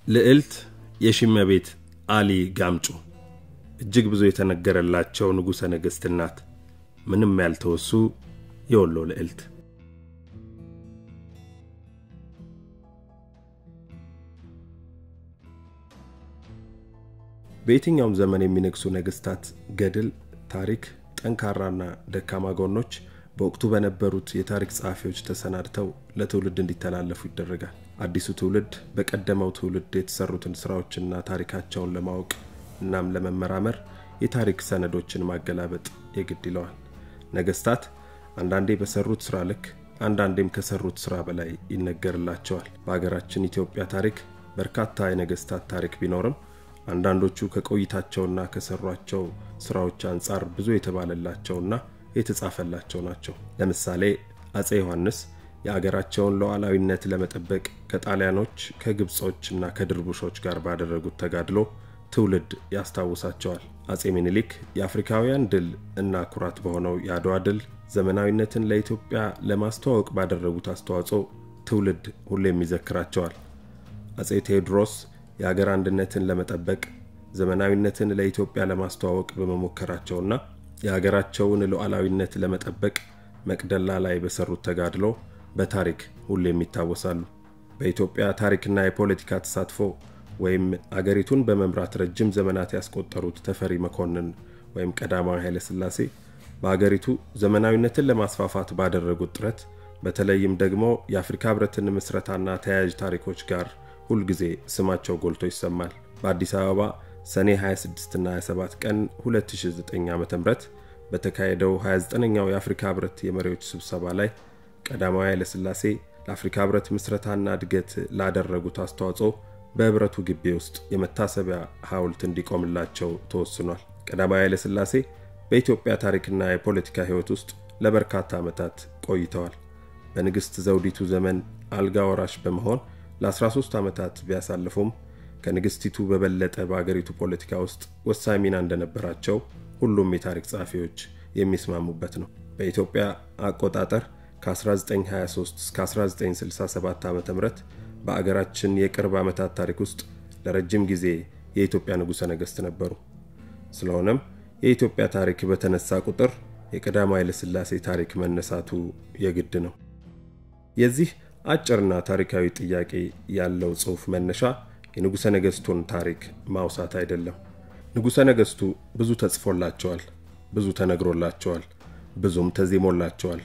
ልዕልት የሽመቤት አሊ ጋምጩ እጅግ ብዙ የተነገረላቸው ንጉሠ ነገሥት ናት። ምንም ያልተወሱ የወሎ ልዕልት። በየትኛውም ዘመን የሚነግሱ ነገሥታት ገድል፣ ታሪክ፣ ጠንካራና ደካማ ጎኖች በወቅቱ በነበሩት የታሪክ ጸሐፊዎች ተሰናድተው ለትውልድ እንዲተላለፉ ይደረጋል። አዲሱ ትውልድ በቀደመው ትውልድ የተሰሩትን ስራዎችና ታሪካቸውን ለማወቅ እናም ለመመራመር የታሪክ ሰነዶችን ማገላበጥ የግድ ይለዋል። ነገሥታት አንዳንዴ በሰሩት ስራ ልክ አንዳንዴም ከሰሩት ስራ በላይ ይነገርላቸዋል። በአገራችን ኢትዮጵያ ታሪክ በርካታ የነገሥታት ታሪክ ቢኖርም አንዳንዶቹ ከቆይታቸውና ከሰሯቸው ስራዎች አንፃር ብዙ የተባለላቸውና የተጻፈላቸው ናቸው። ለምሳሌ አጼ ዮሐንስ የአገራቸውን ሉዓላዊነት ለመጠበቅ ከጣሊያኖች ከግብጾችና ከድርቡሾች ጋር ባደረጉት ተጋድሎ ትውልድ ያስታውሳቸዋል። አጼ ሚኒሊክ የአፍሪካውያን ድል እና ኩራት በሆነው የአድዋ ድል ዘመናዊነትን ለኢትዮጵያ ለማስተዋወቅ ባደረጉት አስተዋጽኦ ትውልድ ሁሌም ይዘክራቸዋል። አጼ ቴዎድሮስ የአገር አንድነትን ለመጠበቅ ዘመናዊነትን ለኢትዮጵያ ለማስተዋወቅ በመሞከራቸውና የአገራቸውን ሉዓላዊነት ለመጠበቅ መቅደላ ላይ በሰሩት ተጋድሎ በታሪክ ሁሌም ይታወሳሉ። በኢትዮጵያ ታሪክና የፖለቲካ ተሳትፎ ወይም አገሪቱን በመምራት ረጅም ዘመናት ያስቆጠሩት ተፈሪ መኮንን ወይም ቀዳማዊ ኃይለ ሥላሴ በአገሪቱ ዘመናዊነትን ለማስፋፋት ባደረጉት ጥረት በተለይም ደግሞ የአፍሪካ ህብረትን ምስረታና ተያያዥ ታሪኮች ጋር ሁሉ ጊዜ ስማቸው ጎልቶ ይሰማል። በአዲስ አበባ ሰኔ 26 እና 27 ቀን 2009 ዓ.ም በተካሄደው 29ኛው የአፍሪካ ህብረት የመሪዎች ስብሰባ ላይ ቀዳማዊ ኃይለ ሥላሴ ለአፍሪካ ህብረት ምስረታና እድገት ላደረጉት አስተዋጽኦ በህብረቱ ግቢ ውስጥ የመታሰቢያ ሐውልት እንዲቆምላቸው ተወስኗል። ቀዳማዊ ኃይለ ሥላሴ በኢትዮጵያ ታሪክና የፖለቲካ ህይወት ውስጥ ለበርካታ ዓመታት ቆይተዋል። በንግስት ዘውዲቱ ዘመን አልጋ ወራሽ በመሆን ለ13 ዓመታት ቢያሳልፉም ከንግስቲቱ በበለጠ በአገሪቱ ፖለቲካ ውስጥ ወሳኝ ሚና እንደነበራቸው ሁሉም የታሪክ ጸሐፊዎች የሚስማሙበት ነው። በኢትዮጵያ አቆጣጠር ከ1923 እስከ 1967 ዓ.ም በአገራችን የቅርብ ዓመታት ታሪክ ውስጥ ለረጅም ጊዜ የኢትዮጵያ ንጉሠ ነገሥት ነበሩ። ስለሆነም የኢትዮጵያ ታሪክ በተነሳ ቁጥር የቀዳማዊ ኃይለ ሥላሴ ታሪክ መነሳቱ የግድ ነው። የዚህ አጭርና ታሪካዊ ጥያቄ ያለው ጽሑፍ መነሻ የንጉሠ ነገሥቱን ታሪክ ማውሳት አይደለም። ንጉሠ ነገሥቱ ብዙ ተጽፎላቸዋል፣ ብዙ ተነግሮላቸዋል፣ ብዙም ተዜሞላቸዋል።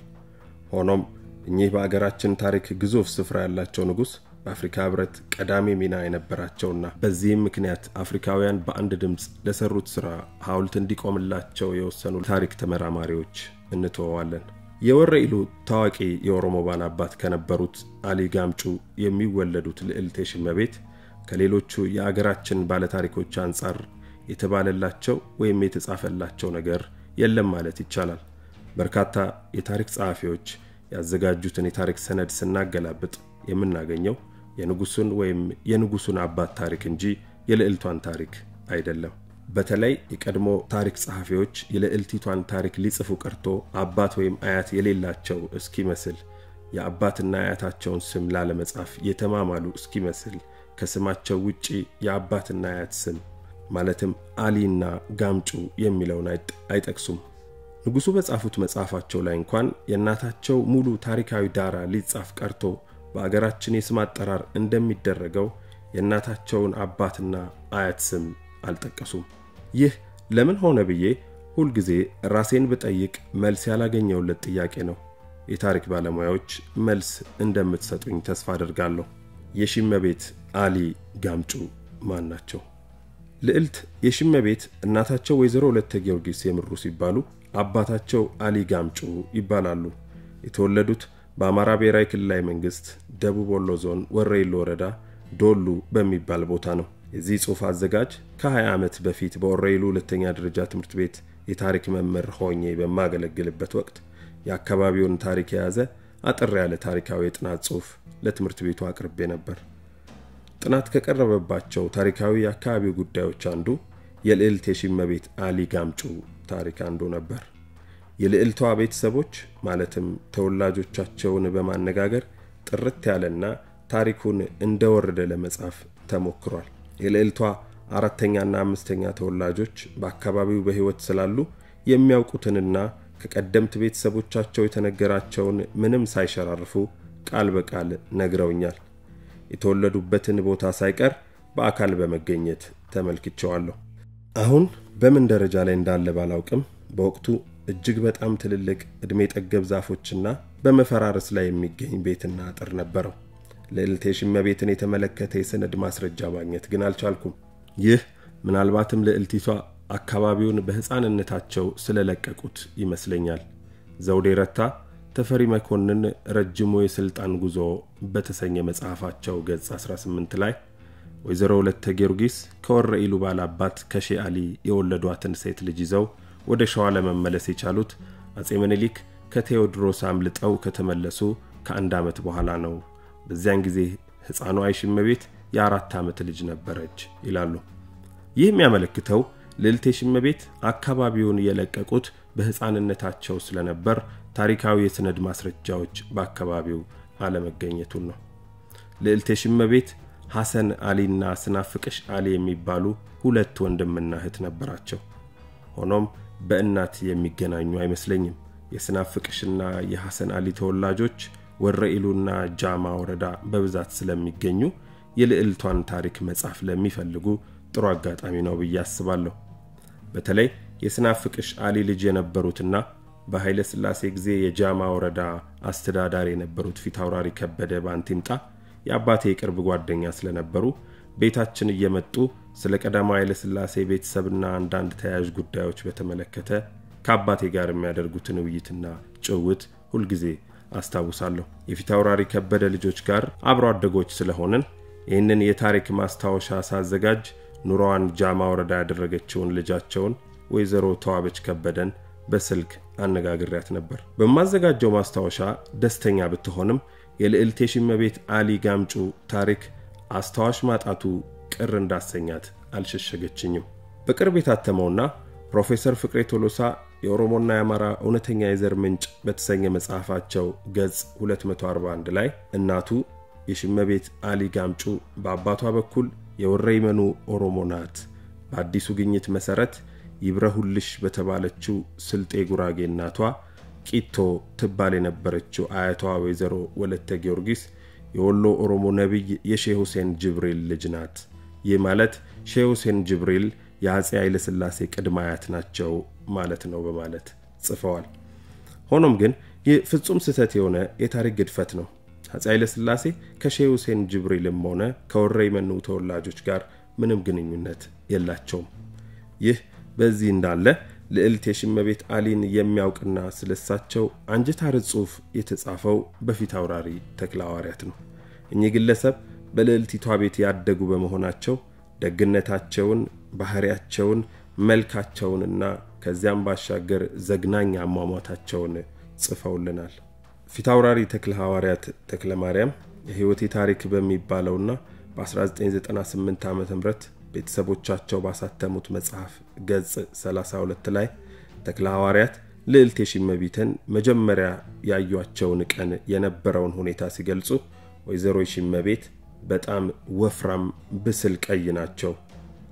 ሆኖም እኚህ በአገራችን ታሪክ ግዙፍ ስፍራ ያላቸው ንጉሥ በአፍሪካ ህብረት ቀዳሚ ሚና የነበራቸውና በዚህም ምክንያት አፍሪካውያን በአንድ ድምፅ ለሰሩት ሥራ ሐውልት እንዲቆምላቸው የወሰኑ ታሪክ ተመራማሪዎች እንተዋዋለን። የወረኢሉ ታዋቂ የኦሮሞ ባላባት ከነበሩት አሊ ጋምጩ የሚወለዱት ልዕልት የሽመቤት ከሌሎቹ የአገራችን ባለታሪኮች አንፃር የተባለላቸው ወይም የተጻፈላቸው ነገር የለም ማለት ይቻላል። በርካታ የታሪክ ጸሐፊዎች ያዘጋጁትን የታሪክ ሰነድ ስናገላብጥ የምናገኘው የንጉሱን ወይም የንጉሱን አባት ታሪክ እንጂ የልዕልቷን ታሪክ አይደለም። በተለይ የቀድሞ ታሪክ ጸሐፊዎች የልዕልቲቷን ታሪክ ሊጽፉ ቀርቶ አባት ወይም አያት የሌላቸው እስኪመስል የአባትና አያታቸውን ስም ላለመጻፍ የተማማሉ እስኪመስል ከስማቸው ውጪ የአባትና አያት ስም ማለትም አሊና ጋምጩ የሚለውን አይጠቅሱም። ንጉሱ በጻፉት መጽሐፋቸው ላይ እንኳን የእናታቸው ሙሉ ታሪካዊ ዳራ ሊጻፍ ቀርቶ በአገራችን የስም አጠራር እንደሚደረገው የእናታቸውን አባትና አያት ስም አልጠቀሱም። ይህ ለምን ሆነ ብዬ ሁሉ ጊዜ ራሴን ብጠይቅ መልስ ያላገኘውለት ጥያቄ ነው። የታሪክ ባለሙያዎች መልስ እንደምትሰጡኝ ተስፋ አደርጋለሁ። የሽመቤት አሊ ጋምጩ ማን ናቸው? ልዕልት የሽመቤት እናታቸው ወይዘሮ ሁለተ ጊዮርጊስ የምሩ ሲባሉ አባታቸው አሊ ጋምጩ ይባላሉ። የተወለዱት በአማራ ብሔራዊ ክልላዊ መንግስት ደቡብ ወሎ ዞን ወረኢሉ ወረዳ ዶሉ በሚባል ቦታ ነው። የዚህ ጽሑፍ አዘጋጅ ከ20 ዓመት በፊት በወረኢሉ ሁለተኛ ደረጃ ትምህርት ቤት የታሪክ መምህር ሆኜ በማገለግልበት ወቅት የአካባቢውን ታሪክ የያዘ አጥር ያለ ታሪካዊ የጥናት ጽሑፍ ለትምህርት ቤቱ አቅርቤ ነበር። ጥናት ከቀረበባቸው ታሪካዊ የአካባቢው ጉዳዮች አንዱ የልዕልት የሽመቤት አሊ ጋምጩ ታሪክ አንዱ ነበር። የልዕልቷ ቤተሰቦች ማለትም ተወላጆቻቸውን በማነጋገር ጥርት ያለና ታሪኩን እንደወረደ ለመጻፍ ተሞክሯል። የልዕልቷ አራተኛና አምስተኛ ተወላጆች በአካባቢው በህይወት ስላሉ የሚያውቁትንና ከቀደምት ቤተሰቦቻቸው የተነገራቸውን ምንም ሳይሸራርፉ ቃል በቃል ነግረውኛል። የተወለዱበትን ቦታ ሳይቀር በአካል በመገኘት ተመልክቼዋለሁ። አሁን በምን ደረጃ ላይ እንዳለ ባላውቅም በወቅቱ እጅግ በጣም ትልልቅ እድሜ ጠገብ ዛፎችና በመፈራረስ ላይ የሚገኝ ቤትና አጥር ነበረው። ልዕልት የሽመቤትን የተመለከተ የሰነድ ማስረጃ ማግኘት ግን አልቻልኩም። ይህ ምናልባትም ልዕልቲቷ አካባቢውን በህፃንነታቸው ስለለቀቁት ይመስለኛል። ዘውዴ ረታ ተፈሪ መኮንን ረጅሙ የስልጣን ጉዞ በተሰኘ መጽሐፋቸው ገጽ 18 ላይ ወይዘሮ ወለተ ጊዮርጊስ ከወረኢሉ ባላባት ከሼህ አሊ የወለዷትን ሴት ልጅ ይዘው ወደ ሸዋ ለመመለስ የቻሉት አጼ ምኒልክ ከቴዎድሮስ አምልጠው ከተመለሱ ከአንድ ዓመት በኋላ ነው። በዚያን ጊዜ ህፃኗ የሽመቤት የ4 ዓመት ልጅ ነበረች ይላሉ። ይህ የሚያመለክተው ልዕልት የሽመቤት አካባቢውን የለቀቁት በህፃንነታቸው ስለነበር ታሪካዊ የሰነድ ማስረጃዎች በአካባቢው አለመገኘቱን ነው። ልዕልት የሽመቤት ሐሰን አሊና ስናፍቅሽ አሊ የሚባሉ ሁለት ወንድምና እህት ነበራቸው። ሆኖም በእናት የሚገናኙ አይመስለኝም። የስናፍቅሽና የሐሰን አሊ ተወላጆች ወረኢሉና ጃማ ወረዳ በብዛት ስለሚገኙ የልዕልቷን ታሪክ መጻፍ ለሚፈልጉ ጥሩ አጋጣሚ ነው ብዬ አስባለሁ። በተለይ የስናፍቅሽ አሊ ልጅ የነበሩትና በኃይለ ሥላሴ ጊዜ የጃማ ወረዳ አስተዳዳሪ የነበሩት ፊታውራሪ ከበደ ባንቲምጣ የአባቴ ቅርብ ጓደኛ ስለነበሩ ቤታችን እየመጡ ስለ ቀዳማዊ ኃይለ ሥላሴ ቤተሰብና አንዳንድ ተያያዥ ጉዳዮች በተመለከተ ከአባቴ ጋር የሚያደርጉትን ውይይትና ጭውውት ሁሉ ጊዜ አስታውሳለሁ። የፊታውራሪ ከበደ ልጆች ጋር አብሮ አደጎች ስለሆነን ይህንን የታሪክ ማስታወሻ ሳዘጋጅ ኑሮዋን ጃማ ወረዳ ያደረገችውን ልጃቸውን ወይዘሮ ተዋበች ከበደን በስልክ አነጋግሬያት ነበር። በማዘጋጀው ማስታወሻ ደስተኛ ብትሆንም የልዕልት የሽመቤት አሊ ጋምጩ ታሪክ አስተዋሽ ማጣቱ ቅር እንዳሰኛት አልሸሸገችኝም። በቅርብ የታተመውና ፕሮፌሰር ፍቅሬ ቶሎሳ የኦሮሞና የአማራ እውነተኛ የዘር ምንጭ በተሰኘ መጽሐፋቸው ገጽ 241 ላይ እናቱ የሽመቤት አሊ ጋምጩ በአባቷ በኩል የወረይመኑ ኦሮሞ ናት፣ በአዲሱ ግኝት መሰረት ይብረሁልሽ በተባለችው ስልጤ ጉራጌ እናቷ ቂቶ ትባል የነበረችው አያቷ ወይዘሮ ወለተ ጊዮርጊስ የወሎ ኦሮሞ ነብይ የሼህ ሁሴን ጅብሪል ልጅ ናት። ይህ ማለት ሼህ ሁሴን ጅብሪል የአጼ ኃይለ ሥላሴ ቅድመ አያት ናቸው ማለት ነው በማለት ጽፈዋል። ሆኖም ግን ይህ ፍጹም ስህተት የሆነ የታሪክ ግድፈት ነው። አጼ ኃይለ ሥላሴ ከሼህ ሁሴን ጅብሪልም ሆነ ከወረይመኑ ተወላጆች ጋር ምንም ግንኙነት የላቸውም። ይህ በዚህ እንዳለ ልዕልት የሽመቤት አሊን የሚያውቅና ስለሳቸው አንጀታር ጽሑፍ የተጻፈው በፊታውራሪ ተክለሐዋርያት ነው። እኚህ ግለሰብ በልዕልቲቷ ቤት ያደጉ በመሆናቸው ደግነታቸውን፣ ባህሪያቸውን፣ መልካቸውንና ከዚያም ባሻገር ዘግናኝ አሟሟታቸውን ጽፈውልናል። ፊታውራሪ ተክለሐዋርያት ተክለማርያም የህይወቴ ታሪክ በሚባለውና በ1998 ዓ.ም ቤተሰቦቻቸው ባሳተሙት መጽሐፍ ገጽ 32 ላይ ተክለሐዋርያት ልዕልት የሽመቤትን መጀመሪያ ያዩአቸውን ቀን የነበረውን ሁኔታ ሲገልጹ ወይዘሮ የሽመቤት በጣም ወፍራም ብስል ቀይ ናቸው፣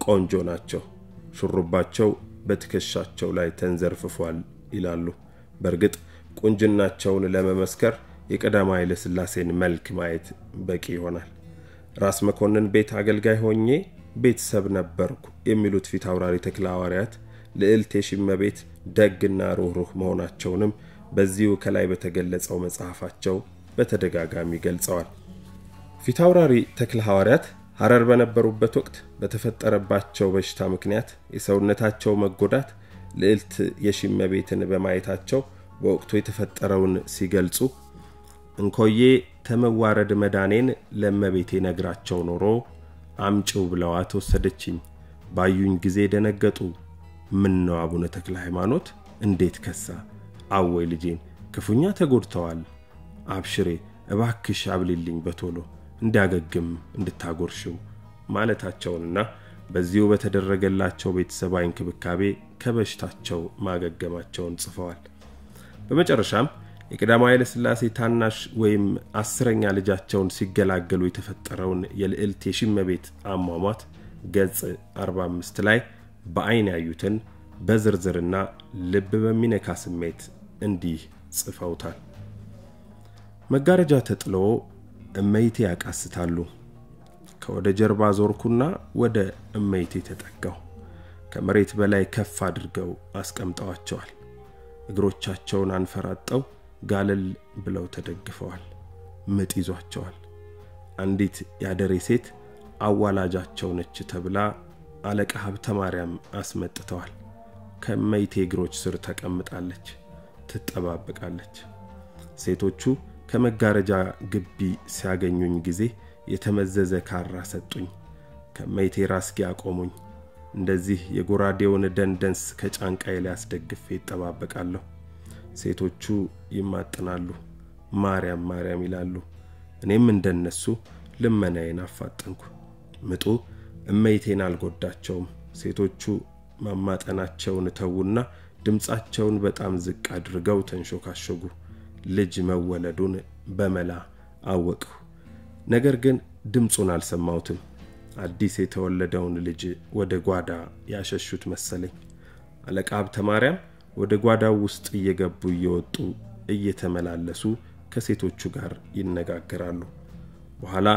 ቆንጆ ናቸው፣ ሹሩባቸው በትከሻቸው ላይ ተንዘርፍፏል ይላሉ። በርግጥ ቁንጅናቸውን ለመመስከር የቀዳማዊ ኃይለ ሥላሴን መልክ ማየት በቂ ይሆናል። ራስ መኮንን ቤት አገልጋይ ሆኜ ቤተሰብ ነበርኩ የሚሉት ፊታውራሪ ተክለሐዋርያት ልዕልት የሽመቤት ደግና ሩህሩህ መሆናቸውንም በዚሁ ከላይ በተገለጸው መጽሐፋቸው በተደጋጋሚ ገልጸዋል። ፊታውራሪ ተክለሐዋርያት ሐረር በነበሩበት ወቅት በተፈጠረባቸው በሽታ ምክንያት የሰውነታቸው መጎዳት ልዕልት የሽመቤትን በማየታቸው በወቅቱ የተፈጠረውን ሲገልጹ እንኮዬ ተመዋረድ መዳኔን ለመቤቴ ነግራቸው ኖሮ አምጪው ብለዋት ወሰደችኝ። ባዩኝ ጊዜ ደነገጡ። ምን ነው አቡነ ተክለ ሃይማኖት እንዴት ከሳ? አወይ ልጄን ክፉኛ ተጎድተዋል። አብሽሬ እባክሽ አብልልኝ በቶሎ እንዲያገግም እንድታጎርሽው ማለታቸውንና በዚሁ በተደረገላቸው ቤተሰባዊ እንክብካቤ ከበሽታቸው ማገገማቸውን ጽፈዋል። በመጨረሻም የቀዳማዊ ለስላሴ ታናሽ ወይም 10ኛ ልጃቸውን ሲገላገሉ የተፈጠረውን የልዕልት የሽመቤት አሟሟት ገጽ 45 ላይ በአይን ያዩትን በዝርዝርና ልብ በሚነካ ስሜት እንዲህ ጽፈውታል። መጋረጃ ተጥሎ እመይቴ ያቃስታሉ። ከወደ ጀርባ ዞርኩና ወደ እመይቴ ተጠጋው። ከመሬት በላይ ከፍ አድርገው አስቀምጠዋቸዋል። እግሮቻቸውን አንፈራጠው ጋለል ብለው ተደግፈዋል። ምጥ ይዟቸዋል። አንዲት ያደሬ ሴት አዋላጃቸው ነች ተብላ አለቃ ሀብተ ማርያም አስመጥተዋል። ከመይቴ እግሮች ስር ተቀምጣለች፣ ትጠባበቃለች። ሴቶቹ ከመጋረጃ ግቢ ሲያገኙኝ ጊዜ የተመዘዘ ካራ ሰጡኝ። ከመይቴ ራስጌ አቆሙኝ። እንደዚህ የጎራዴውን ደንደንስ ከጫንቃዬ ላይ አስደግፌ ይጠባበቃለሁ። ሴቶቹ ይማጥናሉ፣ ማርያም ማርያም ይላሉ። እኔም እንደነሱ ልመናዬን አፋጠንኩ። ምጡ እመይቴን አልጎዳቸውም። ሴቶቹ ማማጠናቸውን ተውና ድምጻቸውን በጣም ዝቅ አድርገው ተንሾካሸጉ። ልጅ መወለዱን በመላ አወቅሁ። ነገር ግን ድምጹን አልሰማሁትም። አዲስ የተወለደውን ልጅ ወደ ጓዳ ያሸሹት መሰለኝ። አለቃ ሀብተ ማርያም ወደ ጓዳው ውስጥ እየገቡ እየወጡ እየተመላለሱ ከሴቶቹ ጋር ይነጋገራሉ። በኋላ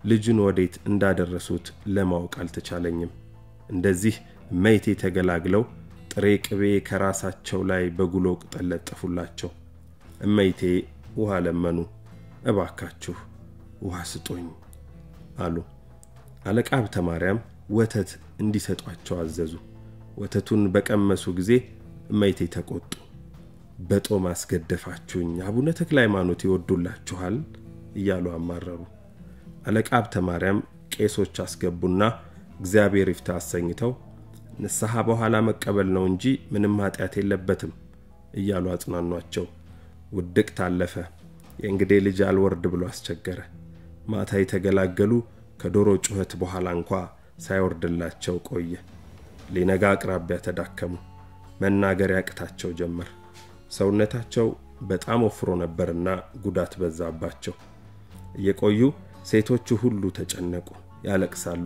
ልጅን ወዴት እንዳደረሱት ለማወቅ አልተቻለኝም። እንደዚህ እመይቴ ተገላግለው ጥሬ ቅቤ ከራሳቸው ላይ በጉሎ ቅጠል ለጠፉላቸው። እመይቴ ውሃ ለመኑ። እባካችሁ ውሃ ስጡኝ አሉ። አለቃ ሀብተ ማርያም ወተት እንዲሰጧቸው አዘዙ። ወተቱን በቀመሱ ጊዜ እመይቴ ተቆጡ። በጦም አስገደፋችሁኝ፣ አቡነ ተክለ ሃይማኖት ይወዱላችኋል እያሉ አማረሩ። አለቃ ሀብተ ማርያም ቄሶች አስገቡና እግዚአብሔር ይፍታ አሰኝተው ንስሐ በኋላ መቀበል ነው እንጂ ምንም ኃጢአት የለበትም እያሉ አጽናኗቸው። ውድቅ ታለፈ። የእንግዴ ልጅ አልወርድ ብሎ አስቸገረ። ማታ የተገላገሉ ከዶሮ ጩኸት በኋላ እንኳን ሳይወርድላቸው ቆየ። ሊነጋ አቅራቢያ ተዳከሙ። መናገር ያቅታቸው ጀመር። ሰውነታቸው በጣም ወፍሮ ነበርና ጉዳት በዛባቸው። እየቆዩ ሴቶቹ ሁሉ ተጨነቁ፣ ያለቅሳሉ።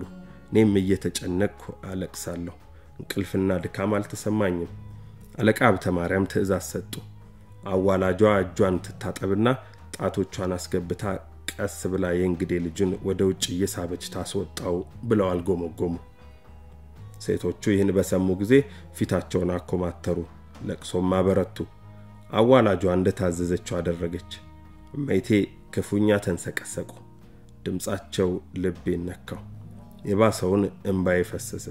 እኔም እየተጨነቅኩ አለቅሳለሁ። እንቅልፍና ድካም አልተሰማኝም። አለቃ ሀብተ ማርያም ትእዛዝ ሰጡ። አዋላጇ እጇን ትታጠብና ጣቶቿን አስገብታ ቀስ ብላ የእንግዴ ልጅን ወደ ውጭ እየሳበች ታስወጣው ብለው አልጎመጎሙ። ሴቶቹ ይህን በሰሙ ጊዜ ፊታቸውን አኮማተሩ፣ ለቅሶም አበረቱ። አዋላጇ እንደታዘዘችው አደረገች። እመይቴ ክፉኛ ተንሰቀሰቁ። ድምጻቸው ልቤን ነካው። የባሰውን እንባዬ ፈሰሰ።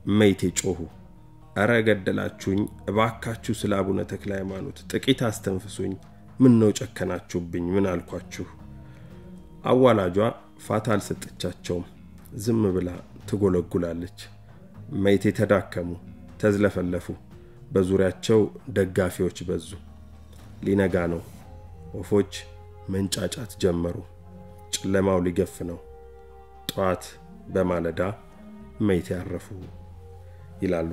እመይቴ ጮሁ፣ አረ ገደላችሁኝ፣ እባካችሁ ስለ አቡነ ተክለ ሃይማኖት ጥቂት አስተንፍሱኝ። ምን ነው ጨከናችሁብኝ? ምን አልኳችሁ? አዋላጇ ፋታ አልሰጠቻቸውም። ዝም ብላ ትጎለጉላለች። እመይቴ ተዳከሙ፣ ተዝለፈለፉ። በዙሪያቸው ደጋፊዎች በዙ። ሊነጋ ነው። ወፎች መንጫጫት ጀመሩ። ጨለማው ሊገፍ ነው። ጧት በማለዳ እመይቴ ያረፉ ይላሉ።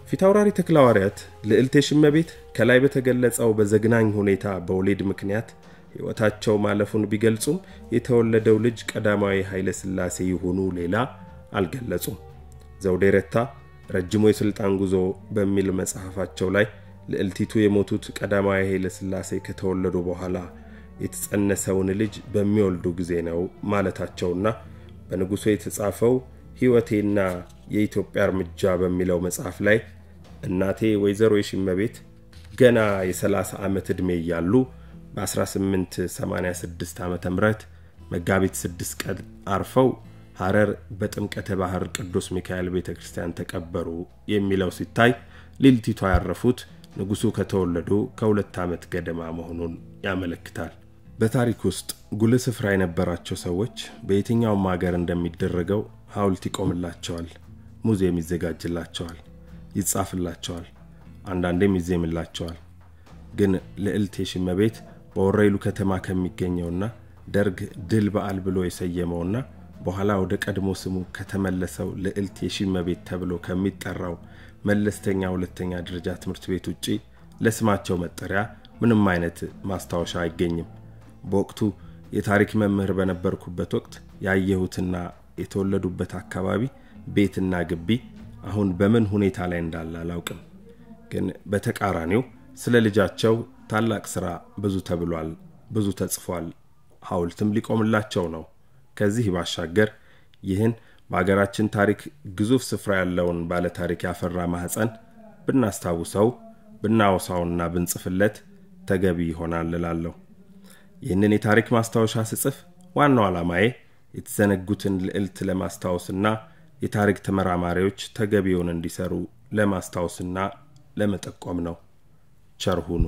ፊታውራሪ ተክለ ሃዋርያት ልዕልት የሽመቤት ከላይ በተገለጸው በዘግናኝ ሁኔታ በወሊድ ምክንያት ሕይወታቸው ማለፉን ቢገልጹም የተወለደው ልጅ ቀዳማዊ ኃይለ ሥላሴ ይሁኑ ሌላ አልገለጹም። ዘውዴ ረታ ረጅሙ የስልጣን ጉዞ በሚል መጽሐፋቸው ላይ ልዕልቲቱ የሞቱት ቀዳማዊ ኃይለ ሥላሴ ከተወለዱ በኋላ የተጸነሰውን ልጅ በሚወልዱ ጊዜ ነው ማለታቸውና በንጉሱ የተጻፈው ሕይወቴና የኢትዮጵያ እርምጃ በሚለው መጽሐፍ ላይ እናቴ ወይዘሮ የሽመቤት ገና የ30 ዓመት ዕድሜ ያሉ በ1886 ዓመተ ምህረት መጋቢት 6 ቀን አርፈው ሐረር በጥምቀተ ባህር ቅዱስ ሚካኤል ቤተክርስቲያን ተቀበሩ የሚለው ሲታይ ልዕልቲቷ ያረፉት ንጉሱ ከተወለዱ ከ2 ዓመት ገደማ መሆኑን ያመለክታል። በታሪክ ውስጥ ጉልህ ስፍራ የነበራቸው ሰዎች በየትኛውም ሀገር እንደሚደረገው ሐውልት ይቆምላቸዋል፣ ሙዚየም ይዘጋጅላቸዋል፣ ይጻፍላቸዋል፣ አንዳንዴም ይዜምላቸዋል። ግን ልዕልት የሽመቤት በወረይሉ ከተማ ከሚገኘውና ደርግ ድል በዓል ብሎ የሰየመውና በኋላ ወደ ቀድሞ ስሙ ከተመለሰው ልዕልት የሽመቤት ተብሎ ከሚጠራው መለስተኛ ሁለተኛ ደረጃ ትምህርት ቤት ውጪ ለስማቸው መጠሪያ ምንም አይነት ማስታወሻ አይገኝም። በወቅቱ የታሪክ መምህር በነበርኩበት ወቅት ያየሁትና የተወለዱበት አካባቢ ቤትና ግቢ አሁን በምን ሁኔታ ላይ እንዳለ አላውቅም። ግን በተቃራኒው ስለ ልጃቸው ታላቅ ሥራ ብዙ ተብሏል፣ ብዙ ተጽፏል፣ ሐውልትም ሊቆምላቸው ነው። ከዚህ ባሻገር ይህን በአገራችን ታሪክ ግዙፍ ስፍራ ያለውን ባለ ታሪክ ያፈራ ማህፀን ብናስታውሰው ብናወሳውና ብንጽፍለት ተገቢ ይሆናል እላለሁ። ይህንን የታሪክ ማስታወሻ ስጽፍ ዋናው ዓላማዬ የተዘነጉትን ልዕልት ለማስታወስና የታሪክ ተመራማሪዎች ተገቢውን እንዲሰሩ ለማስታወስና ለመጠቆም ነው። ቸር ሁኑ።